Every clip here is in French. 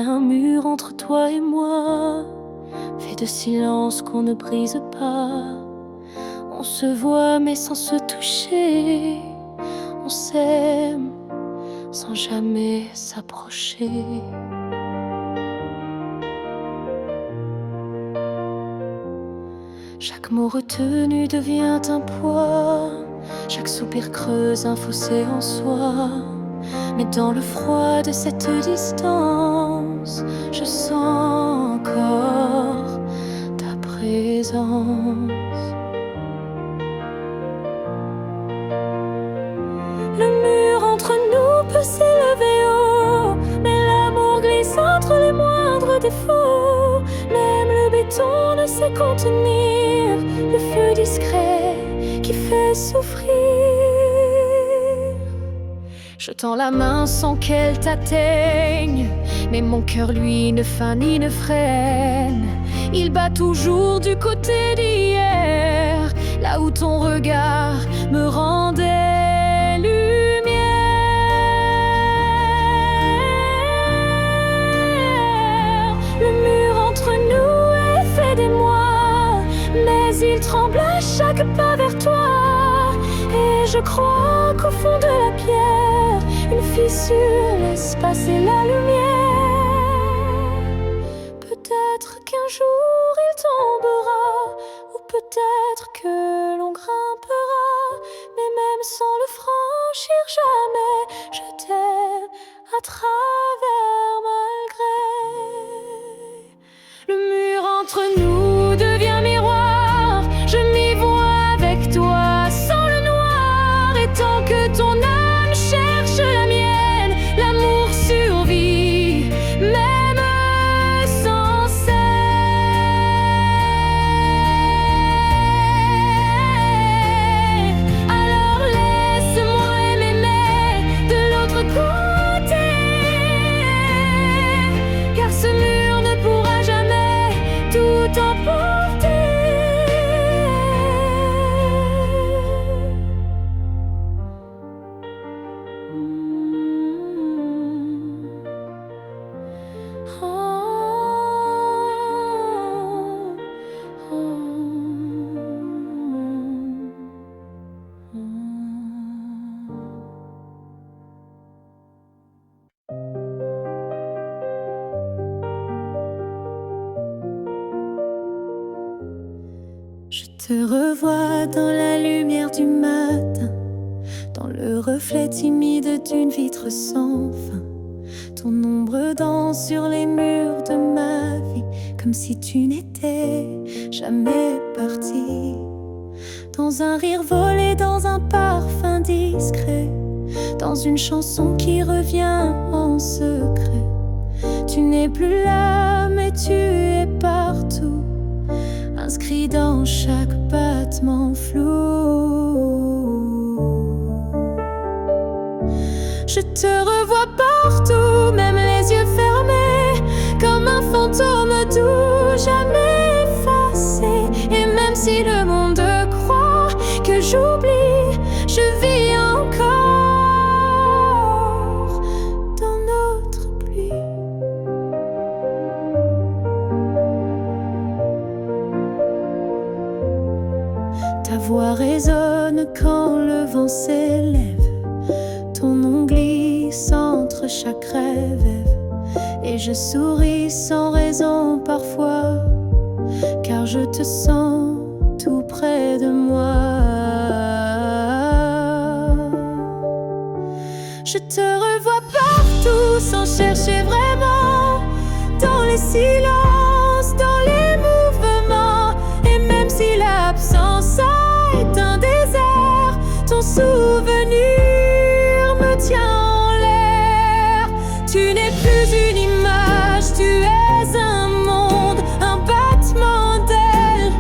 un mur entre toi et moi, fait de silence qu'on ne brise pas. On se voit mais sans se toucher, on s'aime sans jamais s'approcher. Chaque mot retenu devient un poids, chaque soupir creuse un fossé en soi. Mais dans le froid de cette distance, je sens encore ta présence. Le mur entre nous peut s'élever haut, mais l'amour glisse entre les moindres défauts. Même le béton ne sait contenir le feu discret qui fait souffrir. Je tends la main sans qu'elle t'atteigne, mais mon cœur lui ne feint ni ne freine. Il bat toujours du côté d'hier, là où ton regard me rendait lumière. Le mur entre nous est fait d'émoi, mais il tremble à chaque pas vers toi. Et je crois qu'au fond de la pierre, une fissure laisse passer la lumière. Peut-être qu'un jour il tombera, ou peut-être que l'on grimpera, mais même sans le franchir jamais, je t'aime à travers malgré. Le mur entre nous devient miroir, je m'y vois avec toi sans le noir. Et tant que ton âme cherche la mienne, l'amour survit, même sans cesse. Alors laisse-moi m'aimer de l'autre côté, car ce mur ne pourra jamais tout emporter. Je te revois dans la lumière du matin, dans le reflet timide d'une vitre sans fin. Ton ombre danse sur les murs de ma vie, comme si tu n'étais jamais parti. Dans un rire volé, dans un parfum discret, dans une chanson qui revient en secret. Tu n'es plus là, mais tu es partout, inscrit dans chaque battement flou. Je te revois partout, même les yeux fermés, comme un fantôme doux, jamais effacé. Et même si le monde croit que j'oublie, je vis encore dans notre pluie. Ta voix résonne quand le vent s'élève, ton nom glisse entre chaque rêve. Et je souris sans raison parfois, car je te sens tout près de moi. Je te revois partout sans chercher vraiment, dans les silences, dans les mouvements. Et même si l'absence a éteint un désert, ton souvenir me tient en l'air. Tu n'es plus une image, tu es un monde, un battement d'ailes,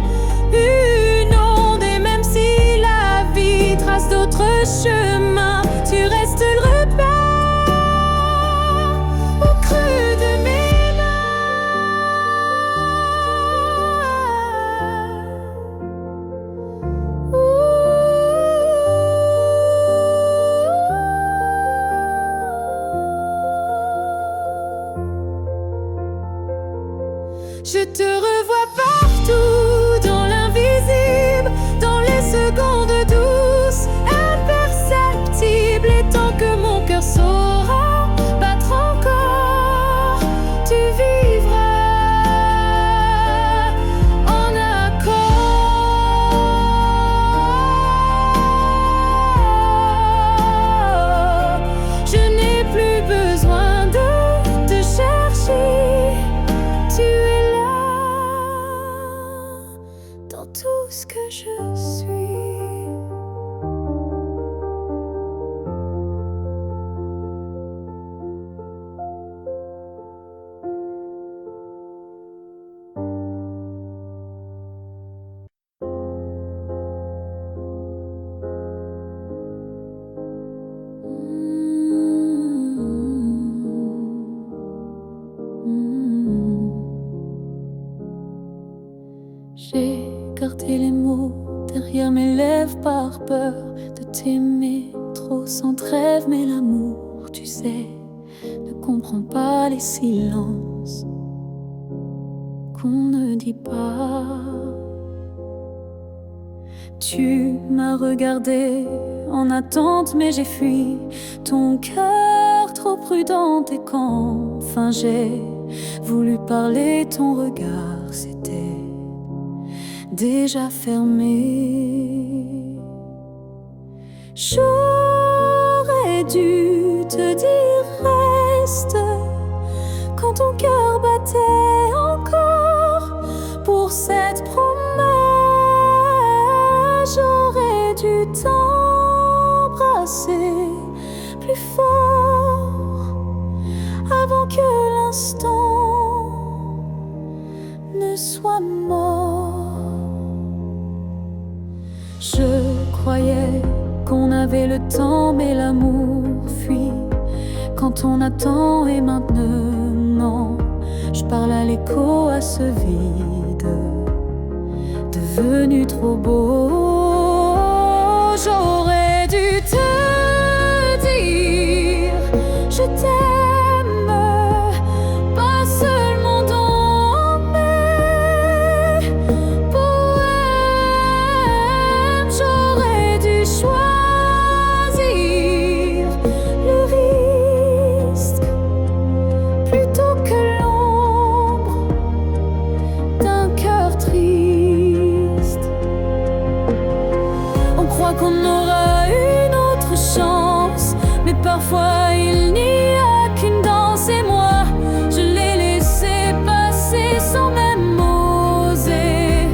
une onde. Et même si la vie trace d'autres chemins, tu restes le repère au creux de mes mains. Je te revois partout, dans l'invisible, dans les secondes douces, imperceptibles. Et tant que mon cœur saura battre encore, tu vivras en accord. Je n'ai plus besoin de te chercher. Tu es là, dans tout ce que je suis. J'ai gardé les mots derrière mes lèvres par peur de t'aimer trop sans trêve. Mais l'amour, tu sais, ne comprend pas les silences qu'on ne dit pas. Tu m'as regardé en attente, mais j'ai fui ton cœur trop prudent. Et quand enfin j'ai voulu parler, ton regard s'était déjà fermé. J'aurais dû te dire reste quand ton cœur battait encore pour cette promesse. J'aurais dû t'embrasser plus fort avant que l'instant ne soit mort. Je croyais qu'on avait le temps, mais l'amour fuit quand on attend. Et maintenant, je parle à l'écho, à ce vide devenu trop beau. J'aurais dû te dire je t'aime, pas seulement dans mes poèmes. J'aurais dû choisir le risque plutôt que l'ombre d'un cœur triste. On croit qu'on aura une autre chance, mais parfois il n'y a qu'une danse. Et moi, je l'ai laissé passer sans même oser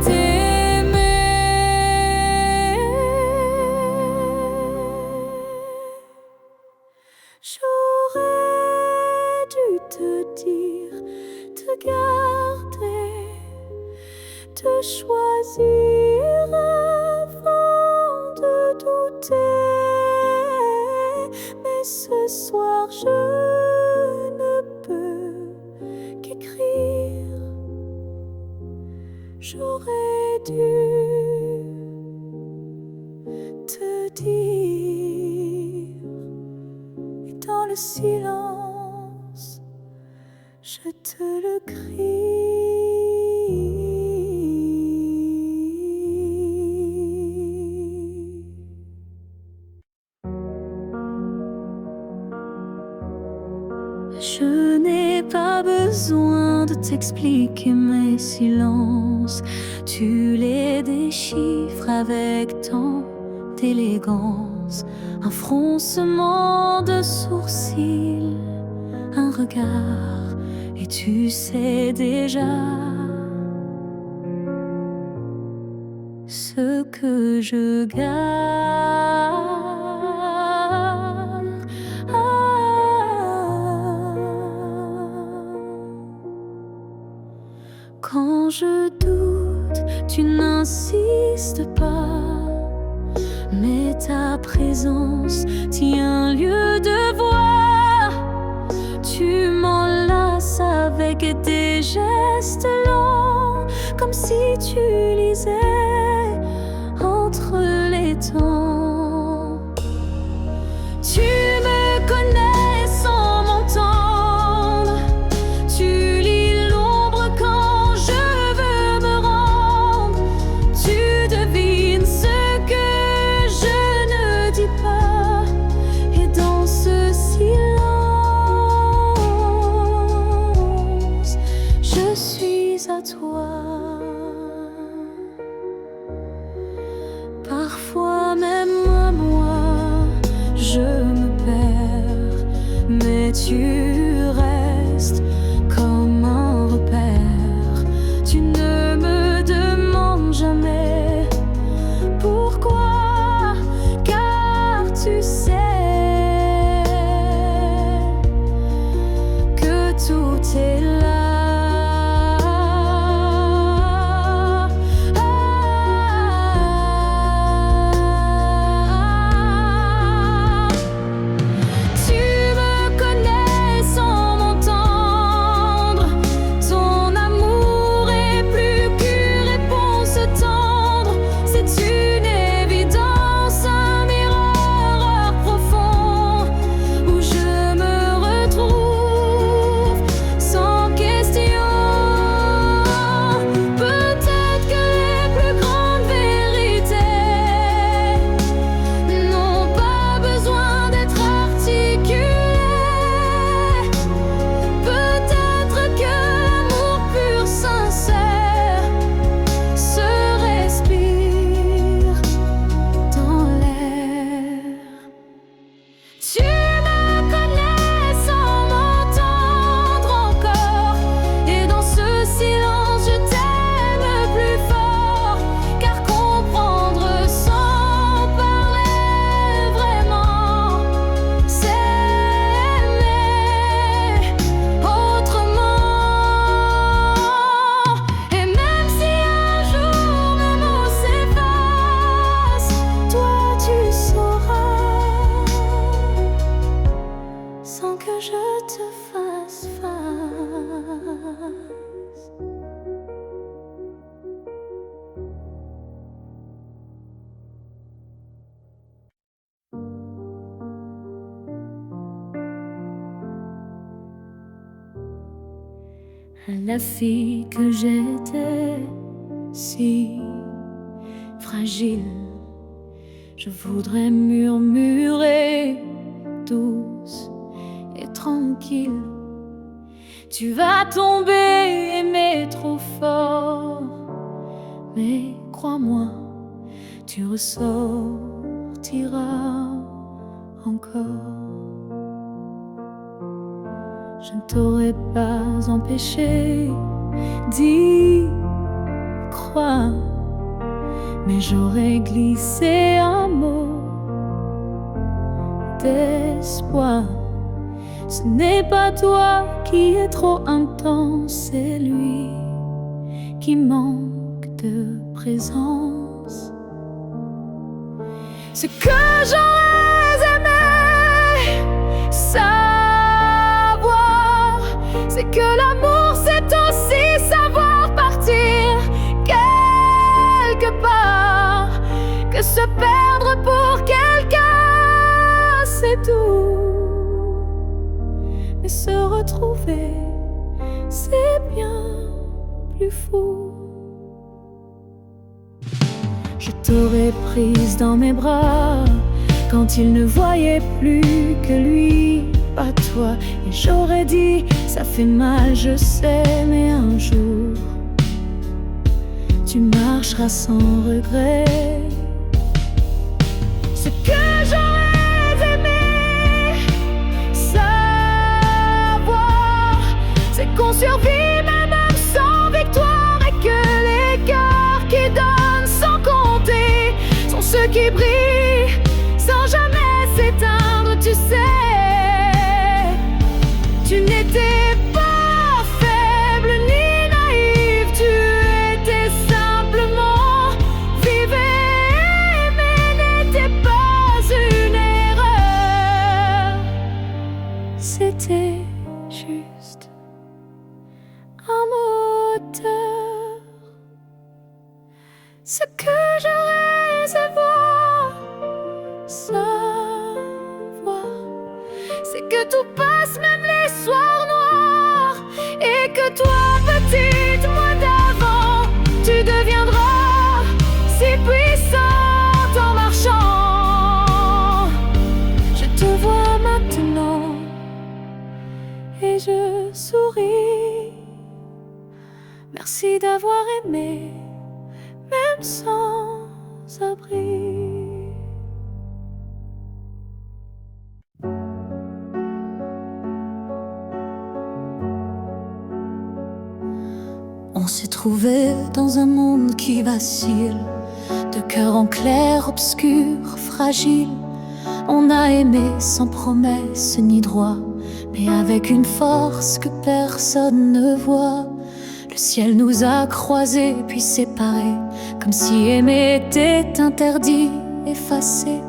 t'aimer. J'aurais dû te dire, te garder, te choisir avant de douter. Mais ce soir je ne peux qu'écrire. J'aurais dû te dire, et dans le silence je te le crie. Je n'ai pas besoin de t'expliquer mes silences. Tu les déchiffres avec tant d'élégance. Un froncement de sourcils, un regard, et tu sais déjà ce que je garde. Quand je doute, tu n'insistes pas, mais ta présence tient lieu de voix. Tu m'enlaces avec des gestes lents, comme si tu lisais entre les temps. Tu me connais sans m'entendre, tu lis loin toi. Parfois même moi, je me perds, mais tu restes comme un repère. Tu ne me demandes jamais pourquoi, car tu sais que tout est là. Sans que je te fasse face. La fille que j'étais, si fragile, je voudrais murmurer douce et tranquille. Tu vas tomber, aimer trop fort, mais crois-moi, tu ressortiras encore. Je ne t'aurais pas empêché d'y croire, mais j'aurais glissé un mot d'espoir. Ce n'est pas toi qui es trop intense, c'est lui qui manque de présence. Ce que j'aurais aimé savoir, c'est que l'amour c'est aussi savoir partir quelque part, que se perdre pour quelqu'un c'est doux, mais se retrouver c'est bien plus fou. Je t'aurais prise dans mes bras quand il ne voyait plus que lui, pas toi. Et j'aurais dit, ça fait mal, je sais, mais un jour tu marcheras sans regret. Ce que j'aurais aimé savoir, c'est qu'on survit même sans victoire, et que les cœurs qui donnent sans compter sont ceux qui brillent sans jamais s'éteindre. Tu sais, tu n'étais pas faible ni naïve, tu étais simplement vivée, mais n'était pas une erreur. C'était juste un moteur. Ce que j'aurais savoir, c'est que tout passe, même les soirs noirs, et que toi, petite moi d'avant, tu deviendras si puissante en marchant. Je te vois maintenant et je souris, Merci d'avoir aimé, même sans abri. On s'est trouvé dans un monde qui vacille, de cœur en clair, obscur, fragile. On a aimé sans promesse ni droit, mais avec une force que personne ne voit. Le ciel nous a croisés puis séparés, comme si aimer était interdit, effacé.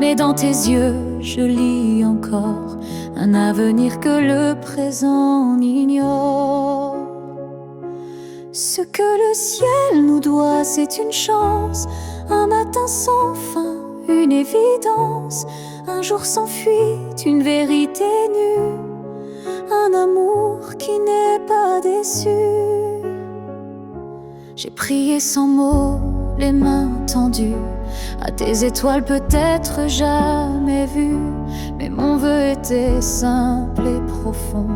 Mais dans tes yeux, je lis encore un avenir que le présent ignore. Ce que le ciel nous doit, c'est une chance, un matin sans fin, une évidence, un jour sans fuite, une vérité nue, un amour qui n'est pas déçu. J'ai prié sans mots, les mains tendues à tes étoiles peut-être jamais vues, mais mon vœu était simple et profond,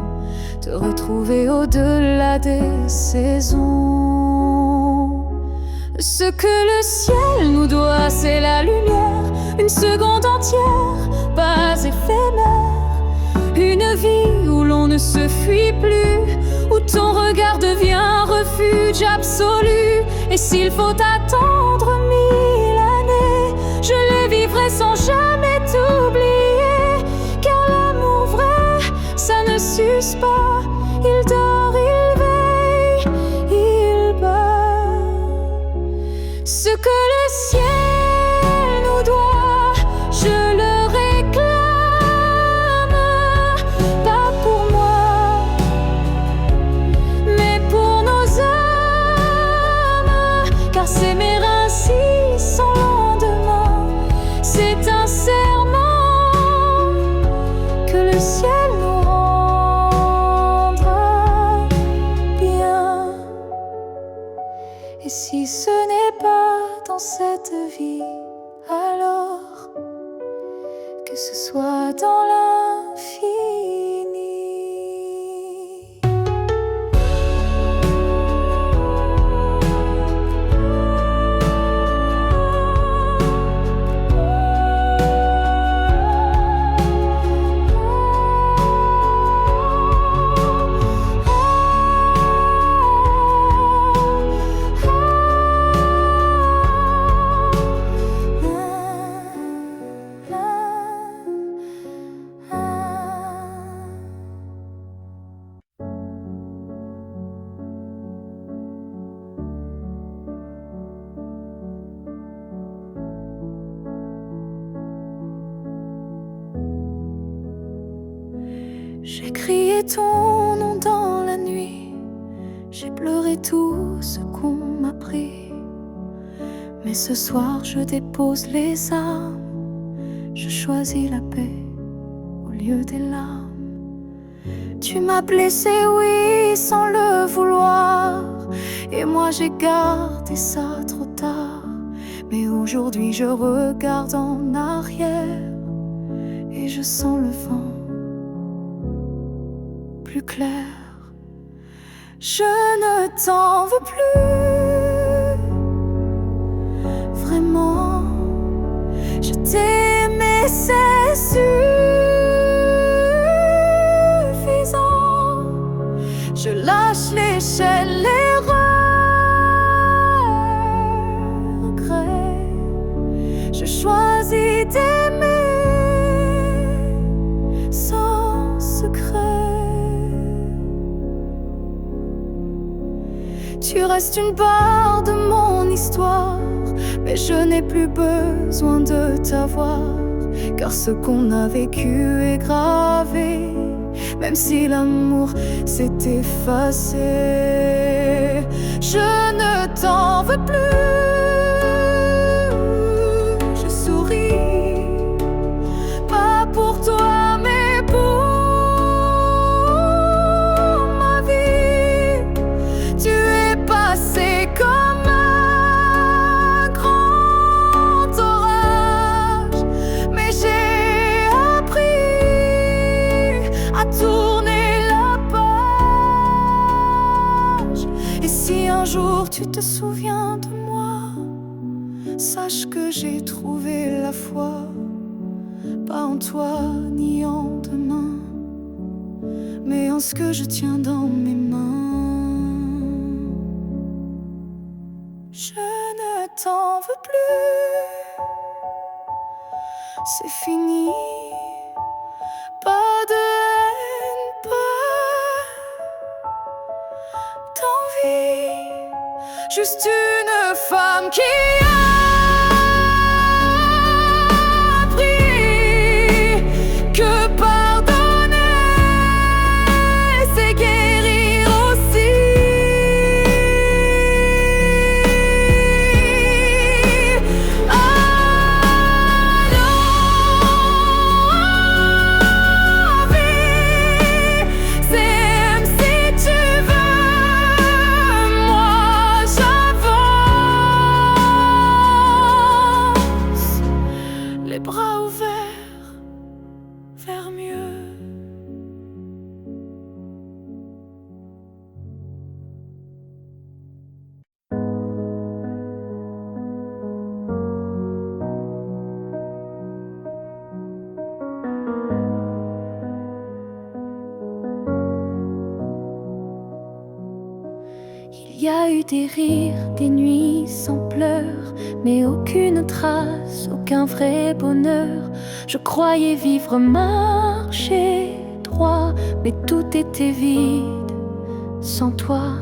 te retrouver au-delà des saisons. Ce que le ciel nous doit, c'est la lumière, une seconde entière, pas éphémère, une vie où l'on ne se fuit plus, où ton regard devient refuge absolu. Et s'il faut attendre 1000 années, je les vivrai sans jamais t'oublier, car l'amour vrai, ça ne s'use pas. Il dort, il veille, il bat. Ce que le ciel nous doit, je le réclame, pas pour moi, mais pour nos âmes, car s'aimer ainsi sans lendemain, c'est un serment que le ciel nous rendra bien. Et si ce n'est pas dans cette vie, alors que ce soit dans l'infini. J'ai crié ton nom dans la nuit, j'ai pleuré tout ce qu'on m'a pris. Mais ce soir je dépose les armes, je choisis la paix au lieu des larmes. Tu m'as blessé, oui, sans le vouloir, et moi j'ai gardé ça trop tard. Mais aujourd'hui je regarde en arrière et je sens le vent plus clair. Je ne t'en veux plus, vraiment. Je t'ai aimé, c'est suffisant. Je lâche l'échelle, les regrets. Je choisis d'aimer sans secret. Tu restes une part de mon histoire, mais je n'ai plus besoin de t'avoir, car ce qu'on a vécu est gravé, même si l'amour s'est effacé. Je ne t'en veux plus, je souris, pas pour toi mais pour ma vie. Tu es passé comme un grand orage, mais j'ai appris à tourner la page. Et si un jour tu te souviens de moi, sache que j'ai trouvé la foi, pas en toi ni en demain, mais en ce que je tiens dans mes mains. Je ne t'en veux plus, c'est fini. Pas de haine, pas d'envie, juste une femme qui a appris que pardonner, c'est guérir aussi. Les bras ouverts vers mieux. Il y a eu des rires, des nuits sans pleurs, mais aucune trace, aucun vrai bonheur. Je croyais vivre, marcher droit, mais tout était vide. Sans toi,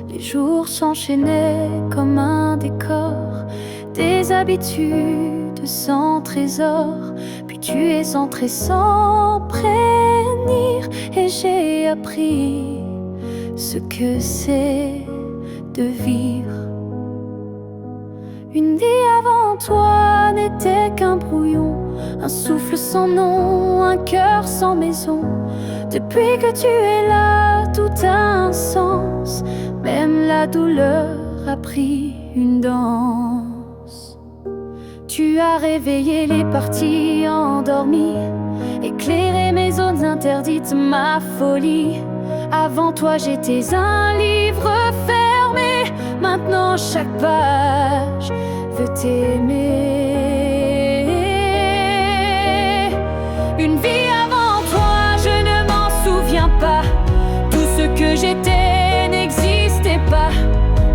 les jours s'enchaînaient comme un décor, des habitudes sans trésor. Puis tu es entré sans prévenir, et j'ai appris ce que c'est de vivre. Une vie avant toi n'était qu'un brouillon, un souffle sans nom, un cœur sans maison. Depuis que tu es là, tout a un sens, même la douleur a pris une danse. Tu as réveillé les parties endormies, éclairé mes zones interdites, ma folie. Avant toi j'étais un livre fermé, maintenant chaque page veut t'aimer. Une vie avant toi, je ne m'en souviens pas. Tout ce que j'étais n'existait pas.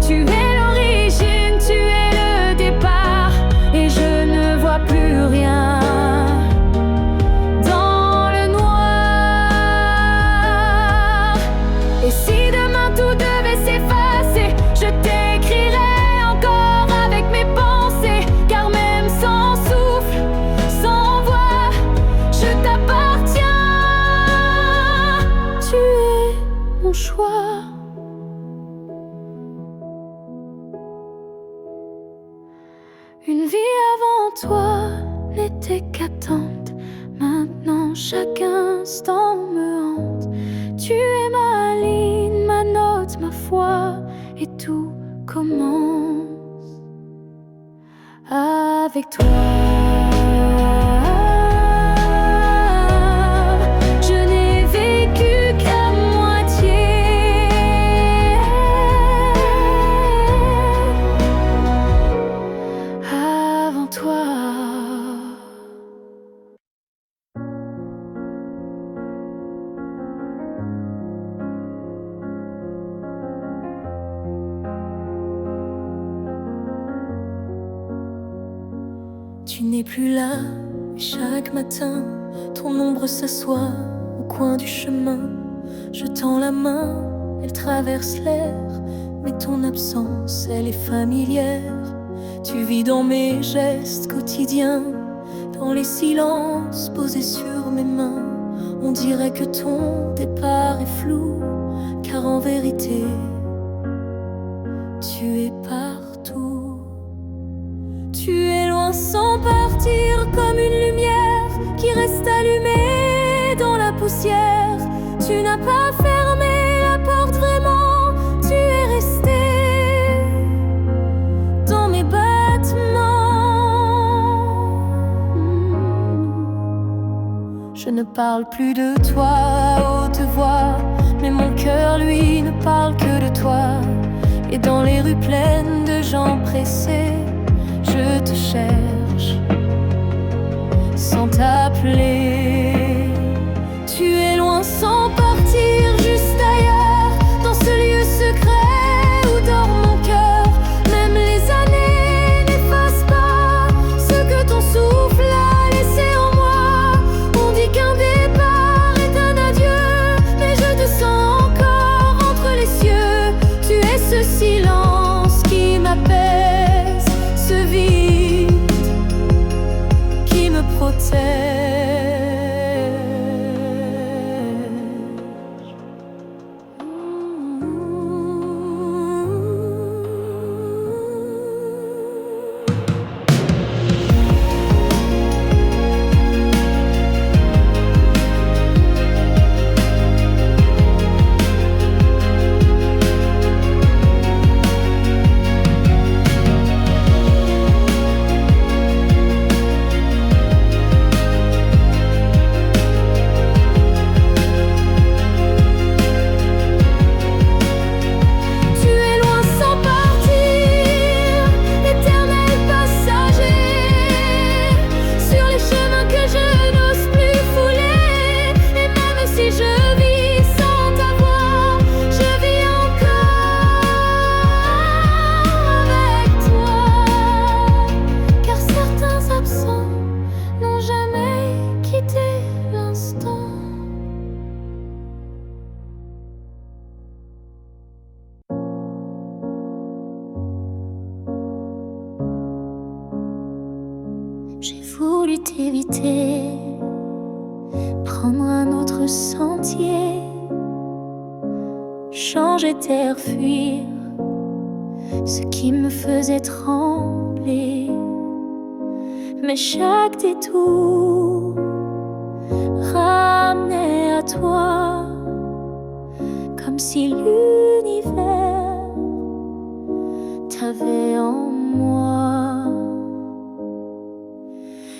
Tu es l'origine, tu es le départ, et je ne vois plus rien dans le noir. Et si demain tout devait s'effacer, je t'écrirais encore avec mes pensées, car même sans souffle, sans voix, je t'appartiens. Tu es mon choix. Une vie avant toi n'était qu'attente, maintenant chaque instant me hante. Tu es ma ligne, ma note, ma foi, et tout commence avec toi. Je n'ai vécu qu'à moitié. Avant toi. Tu n'es plus là, mais chaque matin, ton ombre s'assoit au coin du chemin. Je tends la main, elle traverse l'air, mais ton absence, elle est familière. Tu vis dans mes gestes quotidiens, dans les silences posés sur mes mains. On dirait que ton départ est flou, car en vérité, tu es partout. Tu es loin sans partir, comme une lumière qui reste allumée dans la poussière. Tu n'as pas fermé la porte vraiment, tu es resté dans mes battements. Je ne parle plus de toi à haute voix, mais mon cœur lui ne parle que de toi. Et dans les rues pleines de gens pressés, je te cherche sans t'appeler. Tu es loin sans partir, juste ailleurs, dans ce lieu secret où dort mon cœur. Même les années n'effacent pas ce que ton souffle a laissé en moi. On dit qu'un départ est un adieu, mais je te sens encore entre les cieux. Tu es ce silence qui m'apaise, ce vide qui me protège. J'ai voulu t'éviter, prendre un autre sentier, changer d'air, fuir ce qui me faisait trembler. Mais chaque détour ramenait à toi, comme si l'univers t'avait en moi.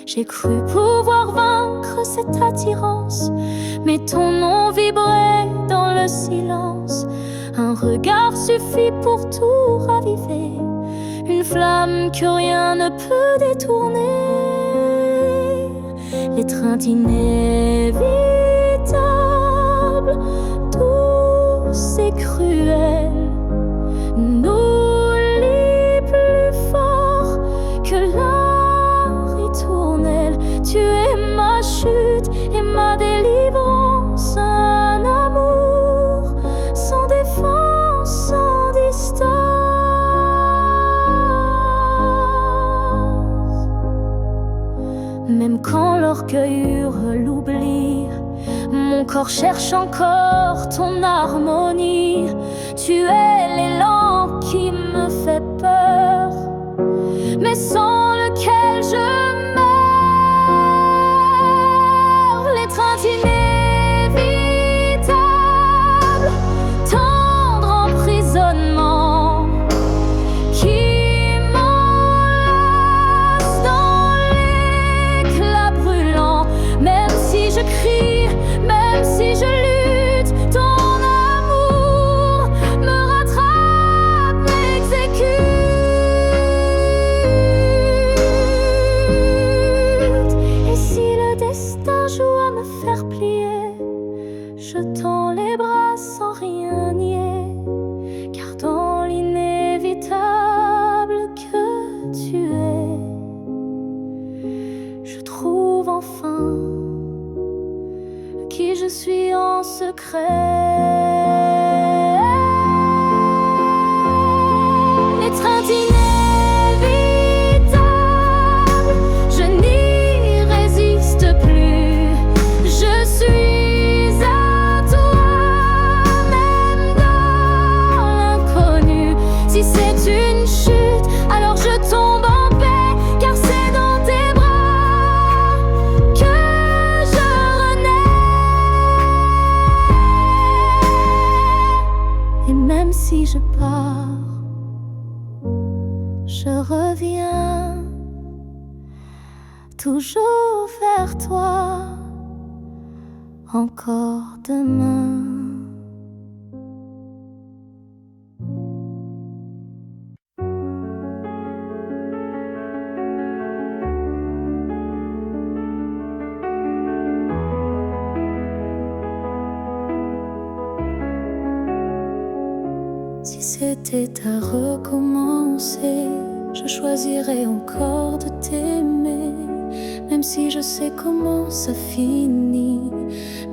J'ai cru pouvoir vaincre cette attirance, mais ton nom vibrait dans le silence. Un regard suffit pour tout raviver, une flamme que rien ne peut détourner. L'étreinte inévitable, douce et cruelle, nous lie plus fort que la ritournelle. Tu es ma chute et ma délivrance, un amour sans défense, sans distance. Même quand l'orgueil hurle l'oubli, mon corps cherche encore ton harmonie. Tu es l'élan qui me fait peur, mais sans lequel je meurs. L'étreinte inévitable, tendre emprisonnement qui m'enlace dans l'éclat brûlant. Même si je crie, même si je lutte, ton amour me rattrape, m'exécute. Et si le destin joue à me faire plier, je tends les bras sans rien nier, car dans l'inévitable que tu es, je trouve enfin qui je suis en secret. L'étreinte inévitable, je n'y résiste plus. Je suis à toi, même dans l'inconnu. Si c'est une chute, alors je tombe en paix, car c'est dans tes bras que je renais. Et même si je pars, je reviens toujours vers toi, encore demain. Si c'était à recommencer, je choisirais encore de t'aimer. Même si je sais comment ça finit,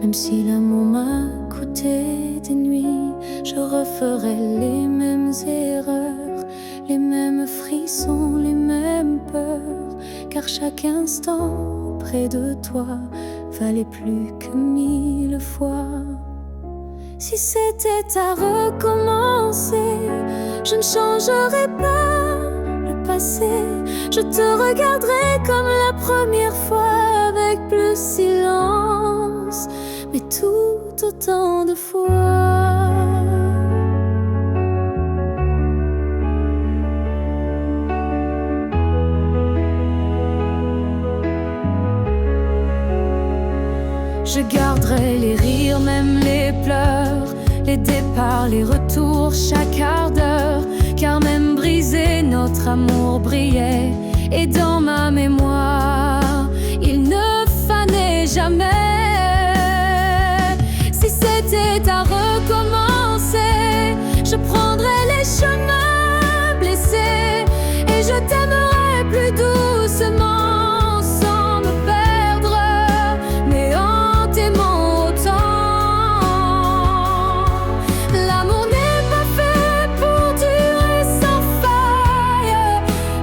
même si l'amour m'a coûté des nuits, je referais les mêmes erreurs, les mêmes frissons, les mêmes peurs. Car chaque instant près de toi valait plus que 1000 fois. Si c'était à recommencer, je ne changerais pas le passé. Je te regarderai comme la première fois, avec plus silence, mais tout autant de fois. Je garderai les rires, même les pleurs, les départs, les retours, chaque quart d'heure. Car même brisé, notre amour brillait. Et dans ma mémoire, il ne fanait jamais. Si c'était à recommencer, je prendrais les chemins blessés. Et je t'aimerais plus doucement, sans me perdre, mais en t'aimant autant. L'amour n'est pas fait pour durer sans faille,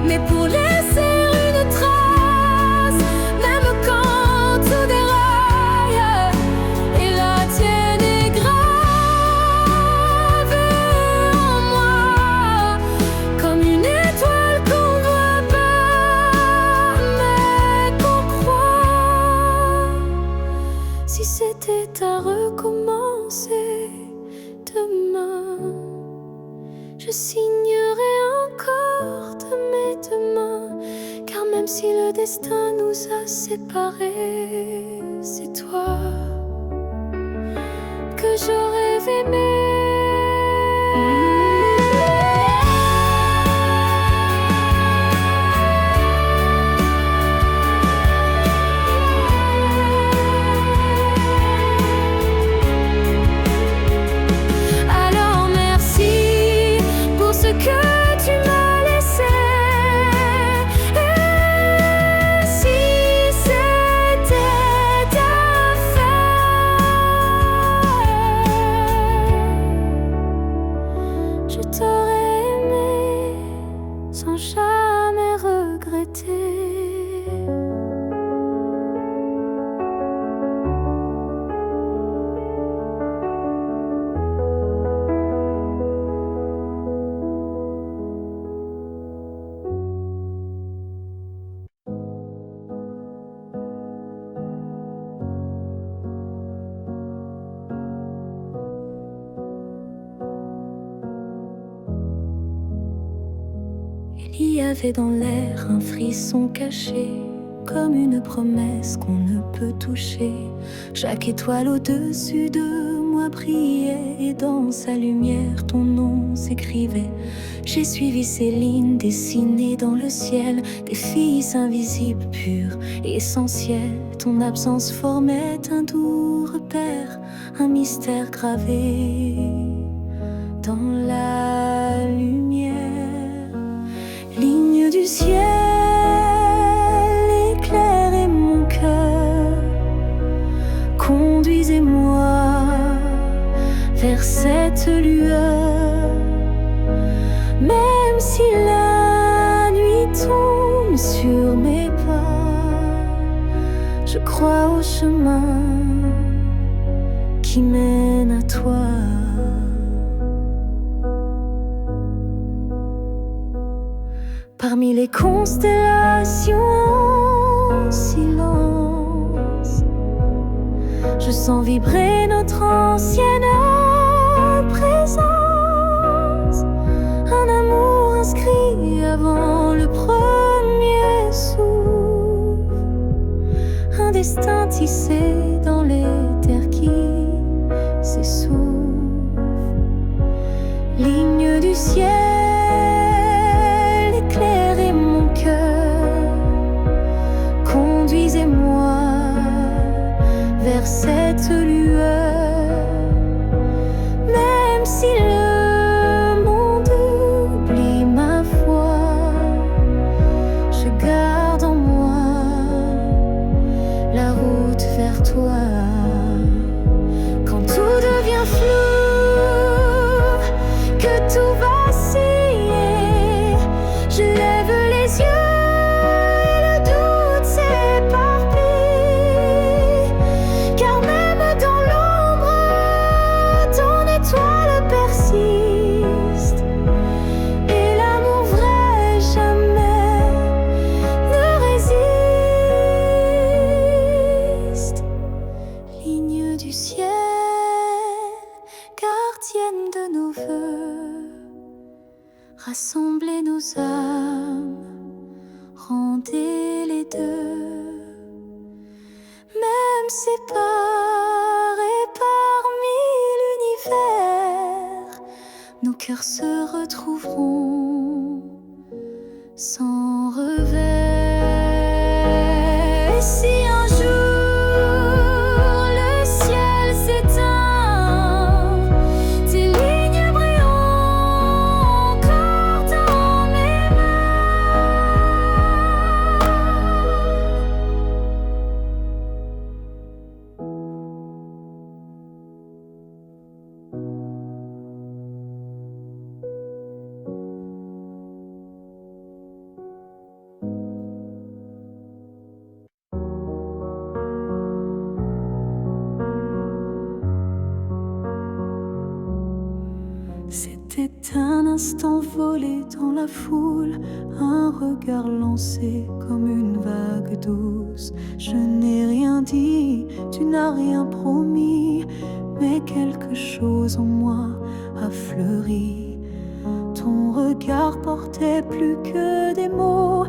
mais pour laisser une trace, même quand tout déraille. Et la tienne est gravée en moi, comme une étoile qu'on voit pas, mais qu'on croit. Si c'était à recommencer demain, je signerai encore de mes deux mains. Car même si le destin nous a séparés, c'est toi que j'aurais aimé. Alors merci pour ce que tu m'as laissé. Et si c'était à faire, je t'aurais aimé sans jamais regretter. Il y avait dans l'air un frisson caché, comme une promesse qu'on ne peut toucher. Chaque étoile au-dessus de moi brillait, et dans sa lumière ton nom s'écrivait. J'ai suivi ces lignes dessinées dans le ciel, des fils invisibles, purs et essentiels. Ton absence formait un doux repère, un mystère gravé dans la lumière. Ligne du ciel, éclairez mon cœur, conduisez-moi vers cette lueur. Même si la nuit tombe sur mes pas, je crois au chemin qui mène à toi. Parmi les constellations en silence, je sens vibrer notre ancienne présence. Un amour inscrit avant le premier souffle, un destin tissé dans les terres qui s'essoufflent. Ligne du ciel, éclairez mon cœur, conduisez-moi vers cette lueur. Même si le rassemblez nos âmes, rendez les deux, même séparés parmi l'univers, nos cœurs se retrouveront sans revers. Et si un jour le ciel s'éteint, tes lignes brilleront encore dans mes C'était un instant volé dans la foule, un regard lancé comme une vague douce. Je n'ai rien dit, tu n'as rien promis, mais quelque chose en moi a fleuri. Ton regard portait plus que des mots,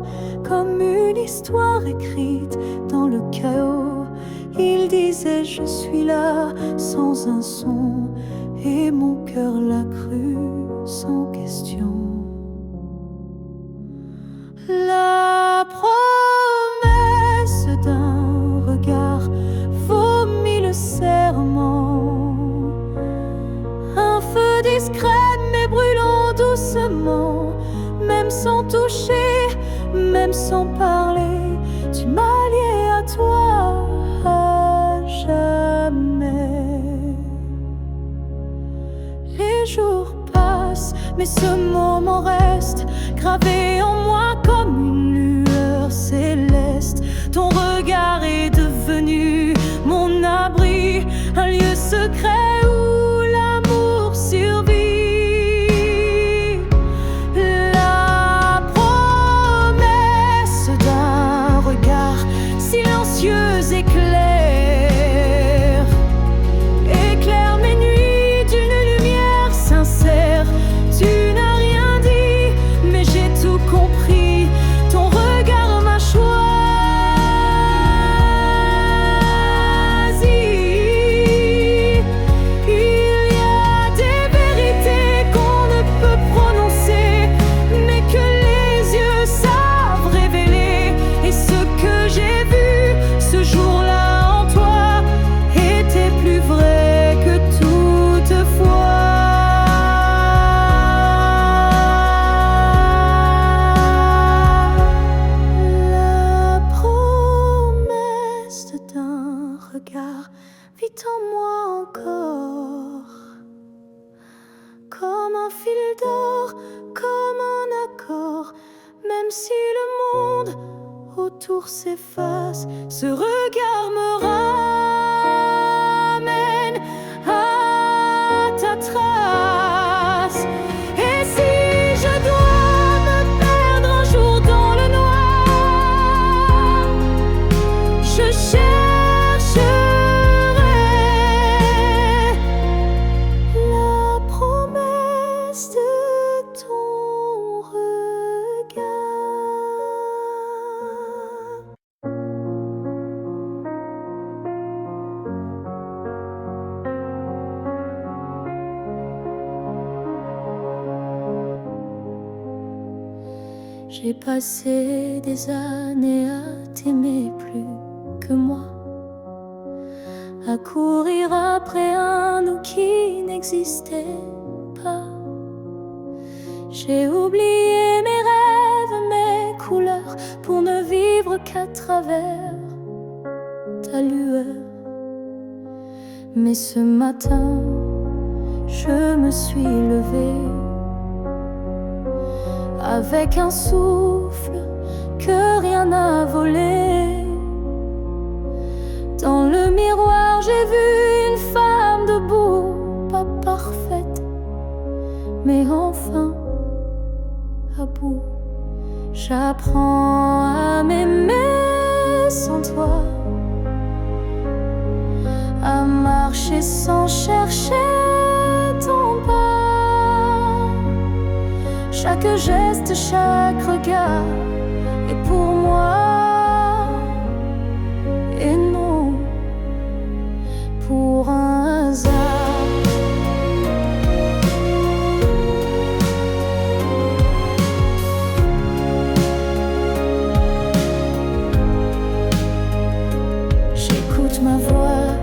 comme une histoire écrite dans le chaos. Il disait je suis là sans un son, et mon cœur l'a cru sans question. La promesse d'un regard vaut mille serments. Un feu discret mais brûlant doucement, même sans toucher, même sans parler, tu m'as lié à toi à jamais. Les jours passent, mais ce moment reste gravé en moi comme une lueur céleste. Ton regard est devenu mon abri, un lieu secret où l'amour survit. La promesse d'un regard silencieux éclaire mes nuits d'une lumière sincère. Tu n'as rien dit, mais j'ai tout compris. Ton regard m'a choisi. Il y a des vérités qu'on ne peut prononcer, mais que les yeux savent révéler. Et ce que j'ai vu ce jour-là en toi était plus vrai que toutefois. La promesse d'un regard vit en moi encore, comme un fil d'or, comme un accord. Même si le monde autour s'efface, ce regard me ramène à ta trace. Et si je dois me perdre un jour dans le noir, je chercherai la promesse de ton regard. J'ai passé des années à t'aimer plus que moi, à courir après un nous qui n'existait pas. J'ai oublié mes rêves, mes couleurs, pour ne vivre qu'à travers ta lueur. Mais ce matin, je me suis levée avec un souffle que rien n'a volé. Dans le miroir, j'ai vu une femme debout, pas parfaite, mais enfin à bout. J'apprends à m'aimer sans toi, à marcher sans chercher ton pas. Chaque geste, chaque regard est pour moi, et non pour un hasard. J'écoute ma voix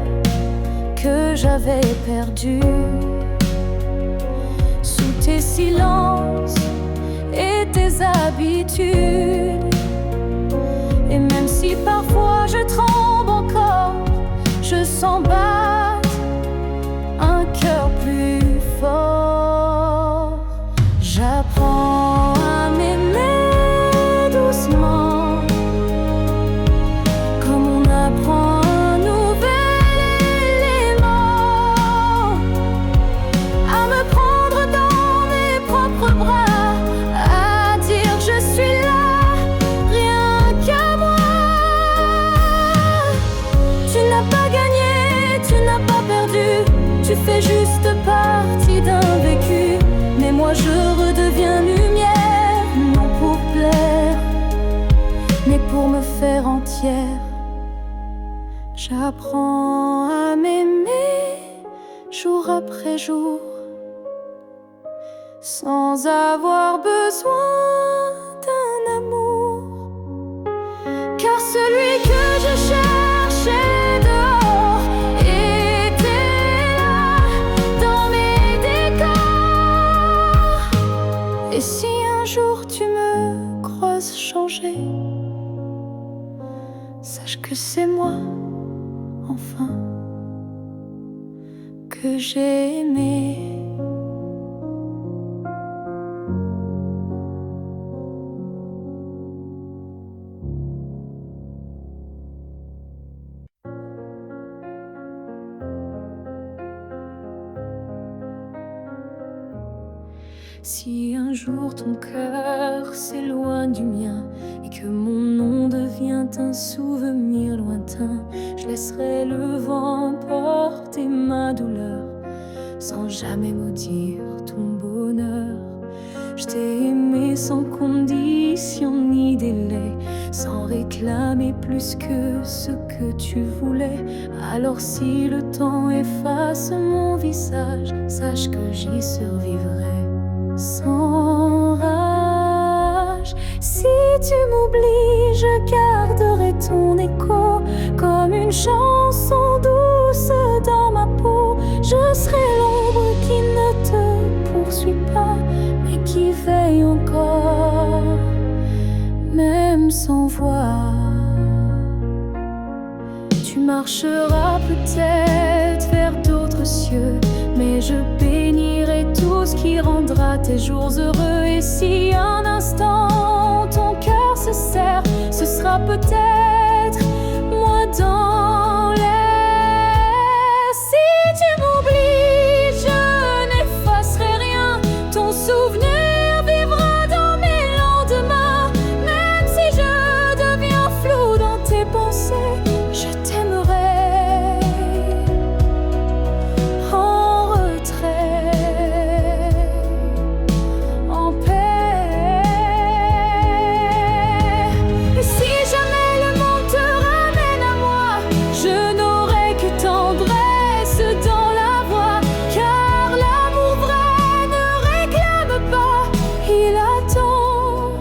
que j'avais perdue sous tes silences et tes habitudes. Et même si parfois je tremble encore, je sens battre un cœur plus fort. J'apprends à m'aimer doucement, comme on apprend un nouvel élément, à me prendre dans mes propres bras, à dire je suis là, rien qu'à moi. Tu n'as pas gagné, tu n'as pas perdu, tu fais juste partie d'un vécu. Mais moi je redeviens lumière, non pour plaire, mais pour me faire entière. J'apprends à m'aimer jour après jour, sans avoir besoin d'un amour. Car celui que je cherchais dehors était là, dans mes décors. Et si un jour tu me croises changer, sache que c'est moi, enfin, que j'ai aimé. Si un jour ton cœur s'éloigne du mien et que mon nom devient un souvenir lointain, je laisserai le vent porter ma douleur, sans jamais maudire ton bonheur. Je t'ai aimé sans condition ni délai, sans réclamer plus que ce que tu voulais. Alors si le temps efface mon visage, sache que j'y survivrai sans rage. Si tu m'oublies, je garderai ton écho comme une chanson douce dans ma peau. Je serai l'ombre qui ne te poursuit pas, mais qui veille encore, même sans voix. Tu marcheras peut-être vers d'autres cieux, mais je bénirai tout ce qui rendra tes jours heureux. Et si un instant ton cœur se serre, ce sera peut-être moi dans l'air. Si tu m'oublies, je n'effacerai rien, ton souvenir vivra dans mes lendemains. Même si je deviens flou dans tes pensées, je t'aimerai en retrait, en paix. Et si jamais le monde te ramène à moi, je n'aurai que tendresse dans la voix. Car l'amour vrai ne réclame pas, il attend,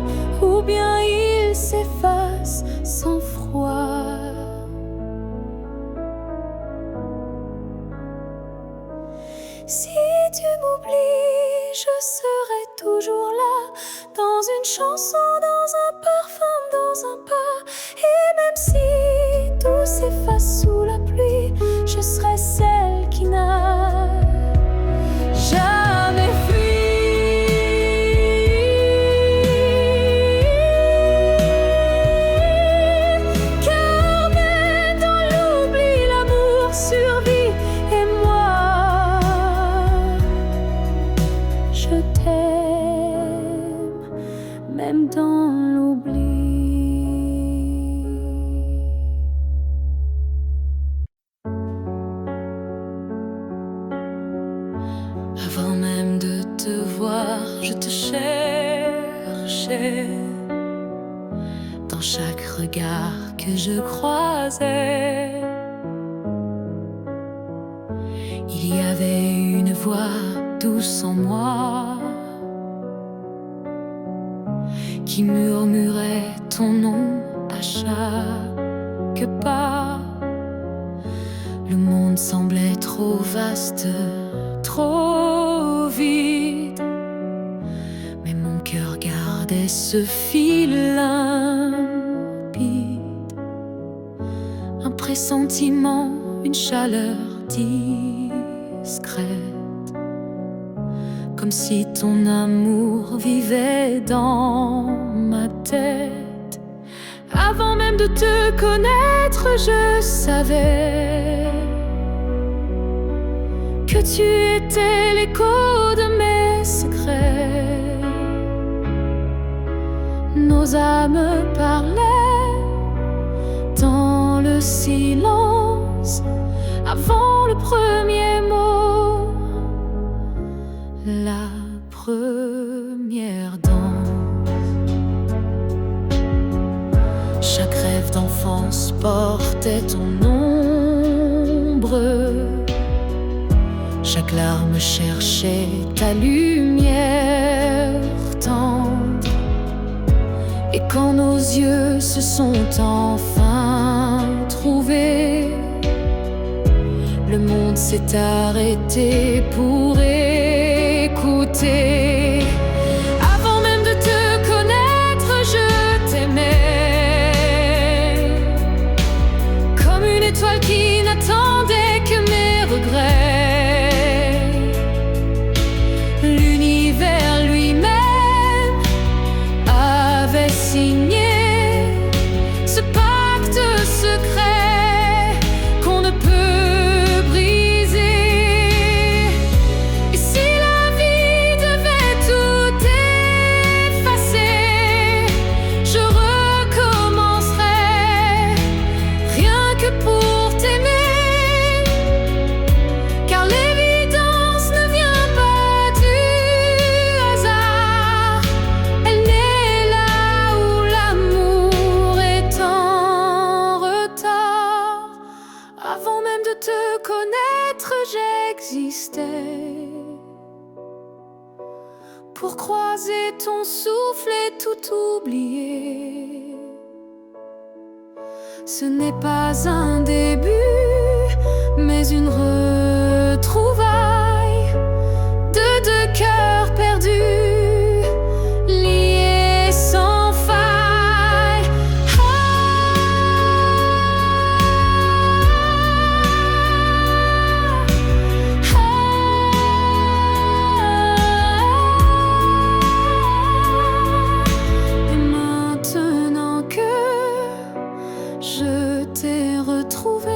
ou bien il s'efface sans froid. Si tu m'oublies, je serai toujours là, dans une chanson, dans un parfum, dans un pas. Et même si tout s'efface sous la pluie, je serai celle qui n'a jamais fui. Car même dans l'oubli, l'amour survit. Et moi, je t'aime, même dans l'oubli. Avant même de te voir je te cherchais dans chaque regard que je croisais. Il y avait une voix douce en moi qui murmurait ton nom à chaque pas. Le monde semblait trop vaste, trop vide, mais mon cœur gardait ce fil limpide. Un pressentiment, une chaleur discrète, comme si ton amour vivait dans ma tête. Avant même de te connaître, je savais que tu étais l'écho de mes secrets. Nos âmes parlaient dans le silence avant le premier mot, la première danse. Chaque rêve d'enfance portait ton ombre, chaque larme cherchait ta lumière tendre. Et quand nos yeux se sont enfin trouvés, le monde s'est arrêté pour écouter. Avant même de te connaître, je t'aimais comme une étoile qui n'attendait que mes regrets. L'univers lui-même avait signé ce pacte secret qu'on ne peut briser. Et si la vie devait tout effacer, je recommencerais rien que pour t'aimer, car l'évidence ne vient pas du hasard. Elle naît là où l'amour est en retard. Avant même de te connaître, j'existais pour croiser ton souffle et tout oublier. Ce n'est pas un début, mais une retrouvaille de deux cœurs perdus, liés sans faille. Et maintenant que je t'ai retrouvé,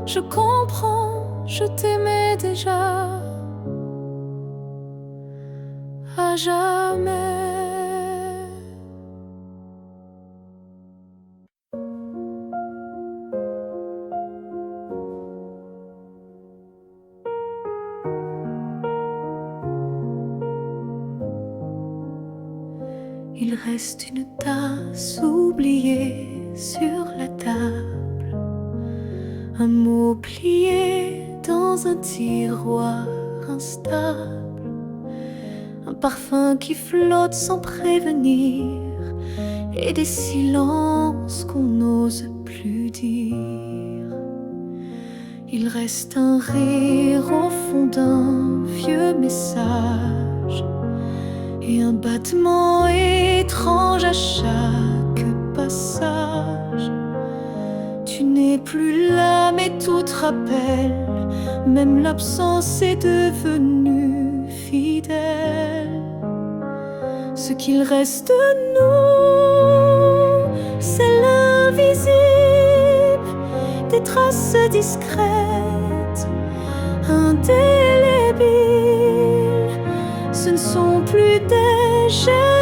je comprends, je t'aimais déjà à jamais. Il reste une tasse oubliée sur la table, un mot plié dans un tiroir instable, un parfum qui flotte sans prévenir, et des silences qu'on n'ose plus dire. Il reste un rire au fond d'un vieux message et un battement étrange à chaque passage. Tu n'es plus là, mais tout te rappelle, même l'absence est devenue fidèle. Ce qu'il reste de nous, c'est l'invisible, des traces discrètes, indélébiles. Ce ne sont plus des gestes